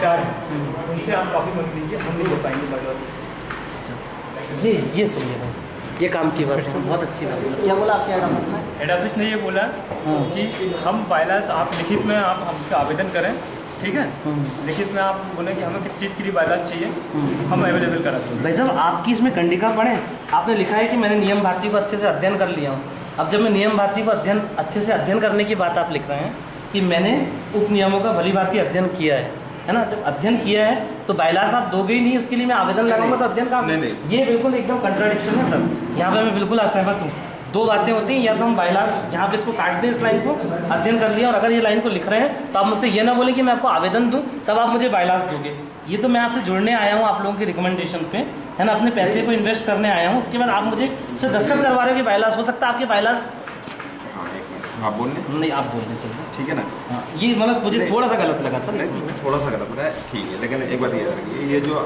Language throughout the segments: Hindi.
रजिस्ट्रार हैं, उनसे आप कॉपी मंगा लीजिए, हम नहीं दे पाएंगे बायोलॉजी। ये सुनिए भाई, ये काम की बात है, बहुत अच्छी बात है। क्या बोला आपके हेड ऑफिस में? हेड ऑफिस ने ये बोला कि हम बायलास आप लिखित में आप हमसे आवेदन करें, ठीक है, लिखित में आप बोलें कि हमें किस चीज़ के लिए बायलास चाहिए, हम अवेलेबल कराते हैं। भाई साहब, आपकी इसमें कंडिका पढ़े, आपने लिखा है कि मैंने नियम भारती को अच्छे से अध्ययन कर लिया हूँ। अब जब मैं नियम भारती को अच्छे से अध्ययन करने की बात आप लिख रहे हैं कि मैंने उप नियमों का भली भांति अध्ययन किया है ना, जब अध्ययन किया है तो बायलास आप दोगे ही नहीं, उसके लिए मैं आवेदन लगाऊंगा तो अध्ययन का ये बिल्कुल एकदम कंट्राडिक्शन है सर। यहाँ पे मैं बिल्कुल असहमत हूँ। दो बातें होती हैं, या तो हम बायलास यहाँ पे इसको काट दें, इस लाइन को अध्ययन कर लिया, और अगर ये लाइन को लिख रहे हैं तो आप मुझसे ये ना बोले कि मैं आपको आवेदन दूँ तब आप मुझे बायलास दोगे। ये तो मैं आपसे जुड़ने आया हूँ आप लोगों की रिकमेंडेशन पे, है ना, अपने पैसे को इन्वेस्ट करने आया हूँ, उसके बाद आप मुझे से दस्तखत करवा रहे हो कि बायलास हो सकता है आपके बायलास। आप बोलने नहीं, आप बोलने चलिए, ठीक है ना। हाँ, ये मतलब मुझे थोड़ा सा गलत लगा था। नहीं, थोड़ा सा गलत लगा है, ठीक है, लेकिन एक बात ये है, ये जो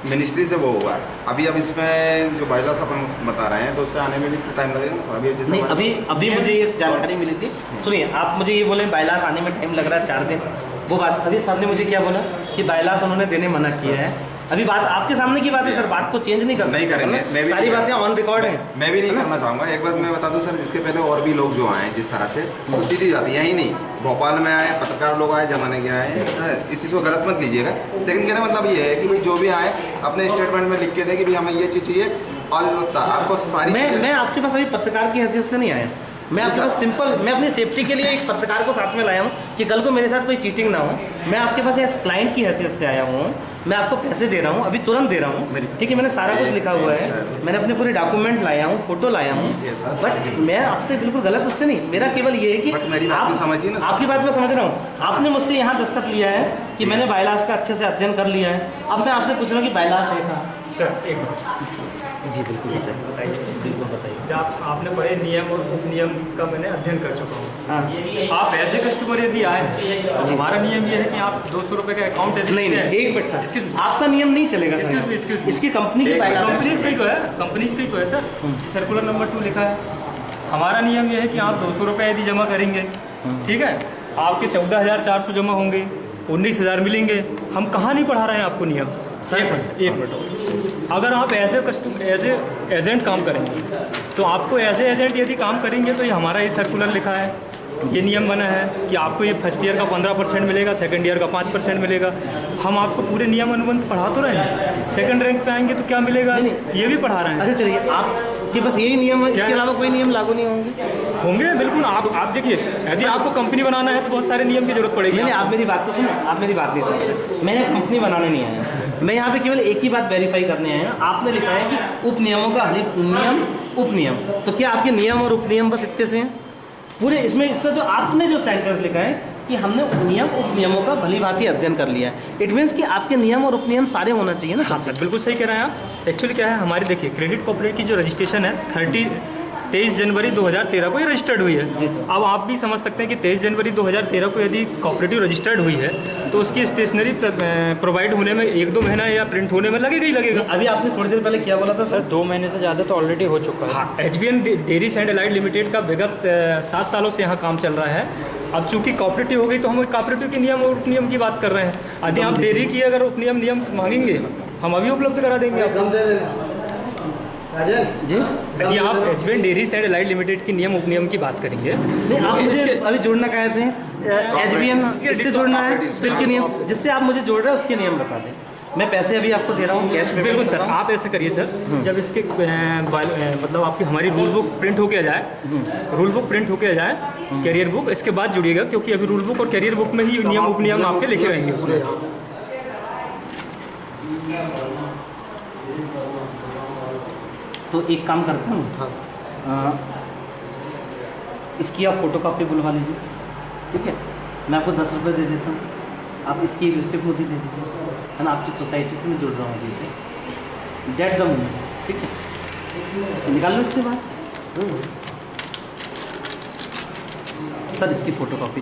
मिनिस्ट्री से वो हुआ है अभी, अब इसमें जो बायलॉस अपन बता रहे हैं तो उसका आने में भी टाइम लगेगा ना सर। अभी जैसे नहीं, अभी मुझे ये जानकारी मिली थी। सुनिए, आप मुझे ये बोले बायलास आने में टाइम लग रहा है 4 दिन, वो बात अभी सर ने मुझे क्या बोला कि बायलास उन्होंने देने मना किया है। अभी बात आपके सामने की बात है सर, बात को चेंज नहीं करना, नहीं करेंगे, मैं भी सारी बातें ऑन रिकॉर्ड हैं। मैं भी नहीं करना चाहूँगा। एक बात मैं बता दूं सर, इसके पहले और भी लोग जो आए जिस तरह से, तो सीधी बात यही नहीं, भोपाल में आए पत्रकार लोग आए, जमाने के आए, इस चीज़ को गलत मत लीजिएगा। लेकिन कहना मतलब ये है कि भाई जो भी आए अपने स्टेटमेंट में लिख के दे कि भाई हमें ये चीज़ चाहिए, और आपको सारी मैं आपके पास अभी पत्रकार की हैसियत से नहीं आया, मैं आपके पास सिंपल, मैं अपनी सेफ्टी के लिए एक पत्रकार को साथ में लाया हूँ कि कल को मेरे साथ कोई चीटिंग ना हो। मैं आपके पास एज क्लाइंट की हैसियत से आया हूँ, मैं आपको पैसे दे रहा हूँ, अभी तुरंत दे रहा हूँ, ठीक है, मैंने सारा कुछ लिखा हुआ है, मैंने अपने पूरे डॉक्यूमेंट लाया हूँ, फोटो लाया हूँ, बट मैं आपसे बिल्कुल गलत उससे नहीं, मेरा केवल ये है कि आप समझिए ना, आपकी बात मैं समझ रहा हूँ, आपने मुझसे यहाँ दस्तखत लिया है कि मैंने बायलास का अच्छे से अध्ययन कर लिया है। अब मैं आपसे पूछ रहा हूँ कि बायलास है कहाँ? सर एक जी बिल्कुल बताइए, बिल्कुल बताइए। जब आपने पढ़े नियम और उप नियम का मैंने अध्ययन कर चुका हूँ। हाँ, आप ऐसे कस्टमर यदि आए, हमारा नियम ये है कि आप 200 रुपये का अकाउंट यदि नहीं, एक मिनट सर, आपका नियम नहीं चलेगा, इसकी कंपनी की कंपनीज का ही तो है, कंपनीज का ही तो है सर, सर्कुलर नंबर 2 लिखा है। हमारा नियम ये है कि आप 200 रुपये यदि जमा करेंगे, ठीक है, आपके 14,400 जमा होंगे, 19,000 मिलेंगे। हम कहाँ नहीं पढ़ा रहे हैं आपको नियम। एक मिनट, अगर आप एज ए एजेंट काम करेंगे तो आपको एज ए एजेंट यदि काम करेंगे तो ये हमारा ये सर्कुलर लिखा है, ये नियम बना है कि आपको ये फर्स्ट ईयर का 15% मिलेगा, सेकंड ईयर का 5% मिलेगा। हम आपको पूरे नियम अनुबंध पढ़ा तो रहे हैं, सेकंड रैंक पे आएंगे तो क्या मिलेगा, ये भी पढ़ा रहे हैं। अच्छा चलिए, आपके बस यही नियम है, इसके अलावा कोई नियम लागू नहीं होंगे? बिल्कुल, आप देखिए, यदि आपको कंपनी बनाना है तो बहुत सारे नियम की जरूरत पड़ेगी। नहीं, आप मेरी बात तो सुनो, आप मेरी बात नहीं सुनो, मैं कंपनी बनाने नहीं आया, मैं यहाँ पे केवल एक ही बात वेरीफाई करने आया हूँ। आपने लिखा है कि उप नियमों का नियम उप नियम, तो क्या आपके नियम और उप नियम बस इतने से हैं पूरे? इसमें इसका जो आपने जो सेंटेंस लिखा है कि हमने नियम उप नियमों का भली भांति अध्ययन कर लिया है, इट मीन्स कि आपके नियम और उप नियम सारे होना चाहिए ना। हाँ सर, बिल्कुल सही कह रहे हैं आप। एक्चुअली क्या है, हमारी देखिए क्रेडिट कॉर्पोरेट की जो रजिस्ट्रेशन है 23 जनवरी 2013 को ये रजिस्टर्ड हुई है। अब आप भी समझ सकते हैं कि 23 जनवरी 2013 को यदि कॉपरेटिव रजिस्टर्ड हुई है तो उसकी स्टेशनरी प्रोवाइड होने में 1-2 महीना या प्रिंट होने में लगेगा ही लगेगा। अभी आपने थोड़ी देर पहले क्या बोला था सर? 2 महीने से ज़्यादा तो ऑलरेडी हो चुका है। हाँ, HBN dairies and allied limited का विगत 7 सालों से यहाँ काम चल रहा है। अब चूंकि कॉपरेटिव हो गई तो हम कॉपरेटिव के नियम और उपनियम की बात कर रहे हैं। यदि आप डेयरी की अगर उपनियम नियम मांगेंगे हम अभी उपलब्ध करा देंगे आपको जी। यदि आप HBN dairies and allied limited की नियम उपनियम की बात करेंगे, नहीं, आप मुझे अभी जोड़ना कैसे है? HBN इससे जोड़ना है तो इसके नियम, जिससे आप मुझे जोड़ रहे हैं उसके नियम बता दें। मैं पैसे अभी आपको दे रहा हूँ कैश में। बिल्कुल सर, आप ऐसे करिए सर, जब इसके मतलब आपकी हमारी रूल बुक प्रिंट होके आ जाए, रूल बुक प्रिंट होके आ जाए, कैरियर बुक, इसके बाद जुड़िएगा, क्योंकि अभी रूल बुक और कैरियर बुक में ही नियम उपनियम आपके लिखे रहेंगे उसमें। तो एक काम करता हूँ, इसकी आप फोटोकॉपी बुलवा लीजिए, ठीक है, मैं आपको 10 रुपये दे देता हूँ, आप इसकी रिसिप्ट मुझे दे दीजिए, है ना, आपकी सोसाइटी से मैं जुड़ रहा हूँ अभी से, डेट द मोमेंट, ठीक है, निकाल लो इसके बाद। सर इसकी फ़ोटोकॉपी